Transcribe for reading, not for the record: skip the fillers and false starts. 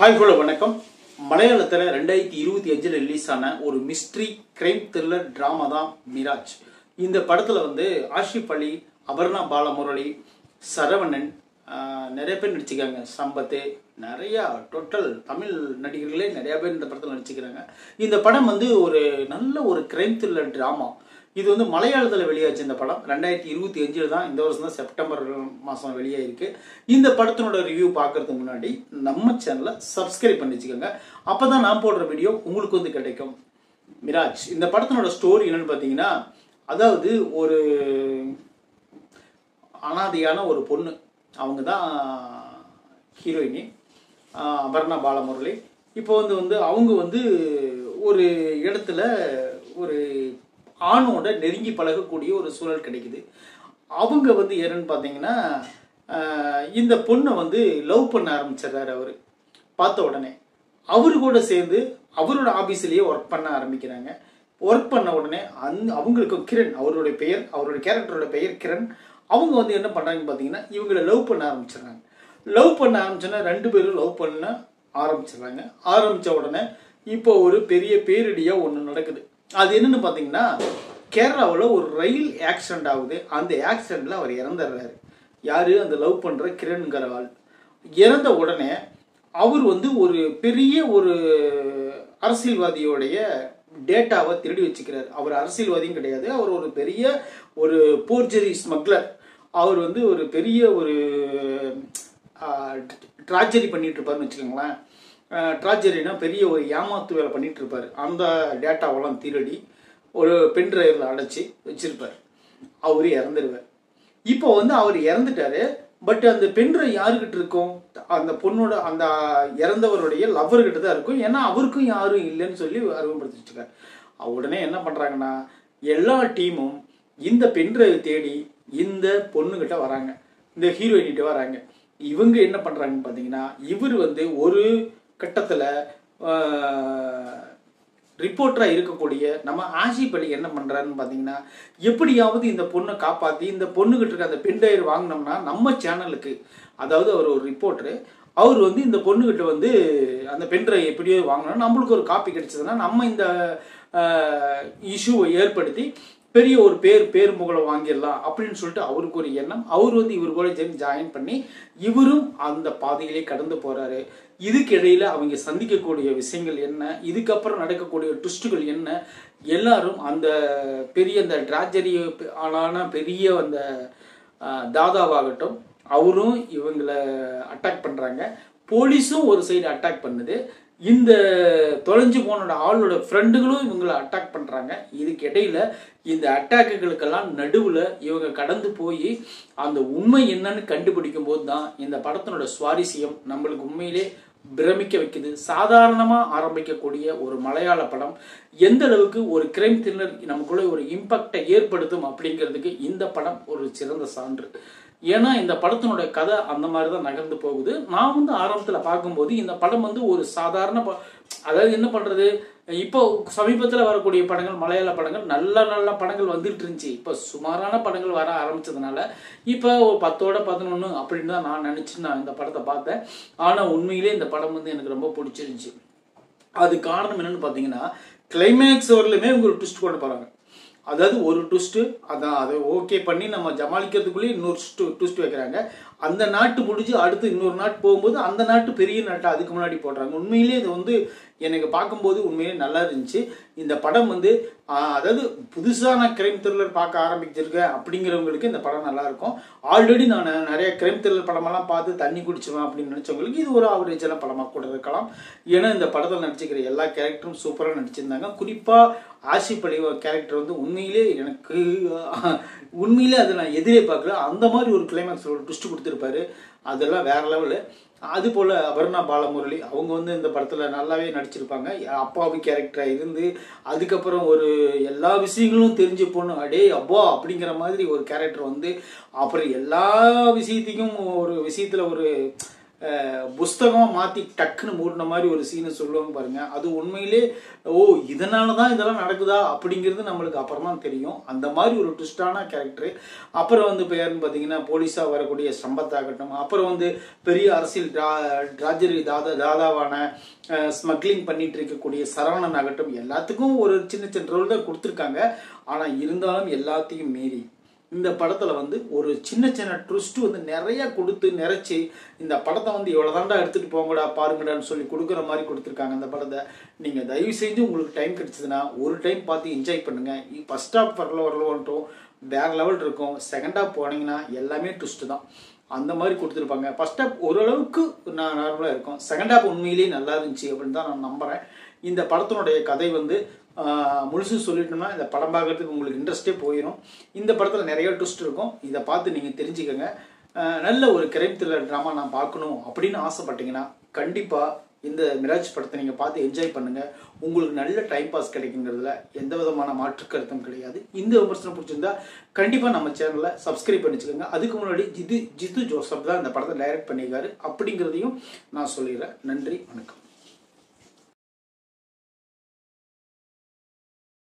Hi hello வணக்கம். மலையாளத்தில் 2025 release ஆன ஒரு மிஸ்ட்ரி கிரைம் த்ரில்லர் ட்ராமா தான் மிராஜ். இந்த படத்தில் ஆஷிப் அலி, அபர்ணா பாலமுரளி, சரவணன், நிறைய பேர் நடிச்சுக்கிறாங்க. சம்பத்து, நிறையா டோட்டல் தமிழ் நடிகர்களே நிறையா பேர் இந்த படத்தில் நடிச்சுக்கிறாங்க. இந்த படம் ஒரு நல்ல ஒரு கிரைம் த்ரில்லர் ட்ராமா. இது மலையாளத்தில் வெளியாச்சு. இந்த படம் 2025 தான், இந்த வருஷம் தான் செப்டம்பர் மாதம் வெளியாயிருக்கு. இந்த படத்தினோட ரிவ்யூ பார்க்கறதுக்கு முன்னாடி நம்ம சேனலை சப்ஸ்கிரைப் பண்ணி வச்சுக்கோங்க. அப்போ தான் நான் போடுற வீடியோ உங்களுக்கு கிடைக்கும். மிராஜ் இந்த படத்தினோட ஸ்டோரி என்னன்னு பார்த்தீங்கன்னா, அதாவது ஒரு அனாதையான ஒரு பொண்ணு, அவங்க தான் ஹீரோயினி அபர்ணா பாலமுரளி. இப்போ அவங்க ஒரு இடத்துல ஒரு ஆணோட நெருங்கி பழகக்கூடிய ஒரு சூழல் கிடைக்குது. அவங்க என்னன்னு பார்த்தீங்கன்னா, இந்த பொண்ணை லவ் பண்ண ஆரம்பிச்சிடறாரு. அவர் பார்த்த உடனே அவரு கூட சேர்ந்து அவரோட ஆபீஸ்லயே ஒர்க் பண்ண ஆரம்பிக்கிறாங்க. ஒர்க் பண்ண உடனே அவங்களுக்கு கிரண், அவருடைய பெயர், அவருடைய கேரக்டரோட பெயர் கிரண். அவங்க என்ன பண்றாங்கன்னு பார்த்தீங்கன்னா, இவங்களை லவ் பண்ண ஆரம்பிச்சிடுறாங்க. லவ் பண்ண ஆரம்பிச்சோன்னா ரெண்டு பேரும் லவ் பண்ண ஆரம்பிச்சிடுறாங்க. ஆரம்பிச்ச உடனே இப்போ ஒரு பெரிய பேரிடியா ஒன்று நடக்குது. அது என்னன்னு பார்த்தீங்கன்னா, கேரளாவில் ஒரு ரயில் ஆக்சிடென்ட் ஆகுது. அந்த ஆக்சிடென்ட்ல அவர் இறந்துடுறாரு. யாரு? அந்த லவ் பண்ற கிரண்ங்கிற ஆள். இறந்த உடனே அவர் ஒரு பெரிய ஒரு அரசியல்வாதியோடைய டேட்டாவை திருடி வச்சுக்கிறார். அவர் அரசியல்வாதியும் கிடையாது, அவர் ஒரு பெரிய ஒரு போர்ஜரி ஸ்மக்லர். அவர் ஒரு பெரிய ஒரு ட்ராஜரி பண்ணிட்டு இருப்பாருன்னு வச்சுக்கோங்களேன். ட்ராஜரினா பெரிய ஒரு ஏமாத்து வேலை பண்ணிட்டு இருப்பாரு. அந்த டேட்டாவெல்லாம் திருடி ஒரு பென் டிரைவ்ல அடைச்சி வச்சிருப்பார். அவரு இறந்துருவார். இப்போ அவர் இறந்துட்டாரு. பட் அந்த பென் டிரைவ் யாருக்கிட்ட இருக்கும்? அந்த பொண்ணோட, அந்த இறந்தவருடைய லவ்வர்கிட்ட தான் இருக்கும். ஏன்னா அவருக்கும் யாரும் இல்லைன்னு சொல்லி அறிமுகப்படுத்திட்டு இருக்காரு. உடனே என்ன பண்றாங்கன்னா, எல்லா டீமும் இந்த பென் டிரைவ் தேடி இந்த பொண்ணுகிட்ட வராங்க, இந்த ஹீரோயின்கிட்ட வராங்க. இவங்க என்ன பண்றாங்கன்னு பாத்தீங்கன்னா, இவர் ஒரு கட்டத்துல ரிப்போர்ட்டரா இருக்கக்கூடிய நம்ம ஆஷிப் அலி என்ன பண்றாருன்னு பாத்தீங்கன்னா, எப்படியாவது இந்த பொண்ணை காப்பாத்தி இந்த பொண்ணுகிட்ட இருக்க அந்த பென் டிரைவ் வாங்கினோம்னா நம்ம சேனலுக்கு, அதாவது அவர் ஒரு ரிப்போர்ட்டரு, அவர் இந்த பொண்ணுகிட்ட அந்த பென் டிரைவ் எப்படியோ வாங்கினோம், நம்மளுக்கு ஒரு காப்பி கிடைச்சதுன்னா நம்ம இந்த இஷ்யூவை ஏற்படுத்தி பெரிய ஒரு பேர் வாங்கிடலாம் அப்படின்னு சொல்லிட்டு அவருக்கு ஒரு எண்ணம். அவர் இவர் கூட சேர்ந்து ஜாயின் பண்ணி இவரும் அந்த பாதையிலே கடந்து போறாரு. இதுக்கு இடையில அவங்க சந்திக்கக்கூடிய விஷயங்கள் என்ன, இதுக்கப்புறம் நடக்கக்கூடிய ட்விஸ்டுகள் என்ன, எல்லாரும் அந்த பெரிய அந்த ட்ராஜரி ஆளான பெரிய அந்த தாதாவாகட்டும், அவரும் இவங்களை அட்டாக் பண்றாங்க. போலீஸும் ஒரு சைடு அட்டாக் பண்ணுது. இந்த தொலைஞ்சு போனோட ஆளோட ஃப்ரெண்டுகளும் இவங்களை அட்டாக் பண்றாங்க. இதுக்கு இடையில இந்த அட்டாக்குகளுக்கெல்லாம் நடுவுல இவங்க கடந்து போய் அந்த உண்மை என்னன்னு கண்டுபிடிக்கும் போது தான் இந்த படத்தினோட சுவாரஸ்யம் நம்மளுக்கு உண்மையிலே பிரமிக்க வைக்குது. சாதாரணமா ஆரம்பிக்கக்கூடிய ஒரு மலையாள படம் எந்த அளவுக்கு ஒரு கிரைம் த்ரில்லர் நமக்குள்ள ஒரு இம்பாக்டை ஏற்படுத்தும் அப்படிங்கிறதுக்கு இந்த படம் ஒரு சிறந்த சான்று. ஏன்னா இந்த படத்தினோட கதை அந்த மாதிரி தான் நகர்ந்து போகுது. நான் ஆரம்பத்தில் பார்க்கும்போது இந்த படம் ஒரு சாதாரண அதாவது என்ன பண்றது, இப்போ சமீபத்தில் வரக்கூடிய படங்கள், மலையாள படங்கள், நல்ல நல்ல படங்கள் வந்துட்டு இருந்துச்சு. இப்போ சுமாரான படங்கள் வர ஆரம்பிச்சதுனால இப்போ ஒரு 10ஓட 11 அப்படின்னு தான் நான் நினைச்சு நான் இந்த படத்தை பார்த்தேன். ஆனால் உண்மையிலே இந்த படம் எனக்கு ரொம்ப பிடிச்சிருந்துச்சு. அது காரணம் என்னன்னு பார்த்தீங்கன்னா, கிளைமேக்ஸ் வரலுமே ஒரு ட்விஸ்ட் கொண்டு போறாங்க. அதாவது ஒரு ட்விஸ்ட்டு அதான், அதை ஓகே பண்ணி நம்ம ஜமாளிக்கிறதுக்குள்ளேயே இன்னொரு ட்விஸ்ட் வைக்கிறாங்க. அந்த நாட்டு முடிஞ்சு அடுத்து இன்னொரு நாட்டு போகும்போது அந்த நாட்டு பெரிய நாட்டை அதுக்கு முன்னாடி போடுறாங்க. உண்மையிலே இது எனக்கு பார்க்கும்போது உண்மையிலே நல்லா இருந்துச்சு. இந்த படம் அதாவது புதுசான கிரைம் த்ரில்லர் பார்க்க ஆரம்பிச்சிருக்கேன் அப்படிங்கிறவங்களுக்கு இந்த படம் நல்லா இருக்கும். ஆல்ரெடி நான் நிறைய கிரைம் த்ரில்லர் படமெல்லாம் பார்த்து தண்ணி குடிச்சுவேன் அப்படின்னு நினைச்சவங்களுக்கு இது ஒரு ஆவரேஜான படமாக கூட இருக்கலாம். ஏன்னா இந்த படத்தில் நடிச்சுக்கிற எல்லா கேரக்டரும் சூப்பராக நடிச்சிருந்தாங்க. குறிப்பாக ஆஷிப் அலி கேரக்டர் உண்மையிலே எனக்கு உண்மையிலே அதை நான் எதிரே பார்க்கல. அந்த மாதிரி ஒரு கிளைமேக்ஸ் ஒரு ட்விஸ்ட் கொடுத்துருப்பாரு. அதெல்லாம் வேற லெவலு. அது போல அபர்ணா பாலமுரளி அவங்க இந்த படத்துல நல்லாவே நடிச்சிருப்பாங்க. அப்பாவி கேரக்டரா இருந்து அதுக்கப்புறம் ஒரு எல்லா விஷயங்களும் தெரிஞ்சு பொண்ணு அடே அப்பா அப்படிங்கிற மாதிரி ஒரு கேரக்டர் அப்புறம் எல்லா விஷயத்தையும் ஒரு விஷயத்துல ஒரு புஸ்தகமாக மாற்றி டக்குன்னு மூடின மாதிரி ஒரு சீனை சொல்லுவாங்க பாருங்க. அது உண்மையிலே ஓ இதனால தான் இதெல்லாம் நடக்குதா அப்படிங்கிறது நம்மளுக்கு அப்புறம் தான் தெரியும். அந்த மாதிரி ஒரு ட்விஸ்டான கேரக்டரு. அப்புறம் வந்து இப்போ யாருன்னு பார்த்தீங்கன்னா போலீஸாக வரக்கூடிய சம்பத்தாகட்டும், அப்புறம் வந்து பெரிய அரசியல் ராஜரி தாதாவான ஸ்மக்லிங் பண்ணிட்டு இருக்கக்கூடிய சரவணன் ஆகட்டும், எல்லாத்துக்கும் ஒரு சின்ன சின்ன ரோல் தான் கொடுத்துருக்காங்க. ஆனால் இருந்தாலும் எல்லாத்தையும் மீறி இந்த படத்தில் வந்து ஒரு சின்ன சின்ன ட்விஸ்ட் வந்து நிறையா கொடுத்து நிறைச்சி இந்த படத்தை வந்து இவ்வளோதாண்டா எடுத்துகிட்டு போங்கடா பாருங்கடான்னு சொல்லி கொடுக்குற மாதிரி கொடுத்துருக்காங்க. இந்த படத்தை நீங்கள் தயவு செஞ்சு உங்களுக்கு டைம் கிடைச்சதுன்னா ஒரு டைம் பார்த்து என்ஜாய் பண்ணுங்கள். ஃபர்ஸ்ட் ஹாஃப் வரலவன்ட்டும் வேறு லெவல் இருக்கும். செகண்ட் ஹாஃப் போனீங்கன்னா எல்லாமே ட்விஸ்ட்டு தான். அந்த மாதிரி கொடுத்துருப்பாங்க. ஃபர்ஸ்ட் ஹாஃப் ஓரளவுக்கு நார்மலாக இருக்கும். செகண்ட் ஹாஃப் உண்மையிலேயே நல்லா இருந்துச்சு அப்படின்னு தான் நான் நம்புகிறேன். இந்த படத்தினுடைய கதை வந்து முழுசு சொல்லிட்டோம்னா இந்த படம் பார்க்கறதுக்கு உங்களுக்கு இன்ட்ரெஸ்டே போயிடும். இந்த படத்தில் நிறைய ட்விஸ்ட் இருக்கும். இதை பார்த்து நீங்கள் தெரிஞ்சுக்கோங்க. நல்ல ஒரு கிரைம் த்ரில்லர் ட்ராமா நான் பார்க்கணும் அப்படின்னு ஆசைப்பட்டீங்கன்னா கண்டிப்பாக இந்த மிராஜ் படத்தை நீங்கள் பார்த்து என்ஜாய் பண்ணுங்கள். உங்களுக்கு நல்ல டைம் பாஸ் கிடைக்குங்கிறதுல எந்த விதமான மாற்று கருத்தும் கிடையாது. இந்த விமர்சனம் பிடிச்சிருந்தா கண்டிப்பாக நம்ம சேனலை சப்ஸ்கிரைப் பண்ணிச்சுக்கோங்க. அதுக்கு முன்னாடி ஜித்து ஜோசப் தான் இந்த படத்தை டைரக்ட் பண்ணியிருக்காரு அப்படிங்கிறதையும் நான் சொல்லிடுறேன். நன்றி, வணக்கம்.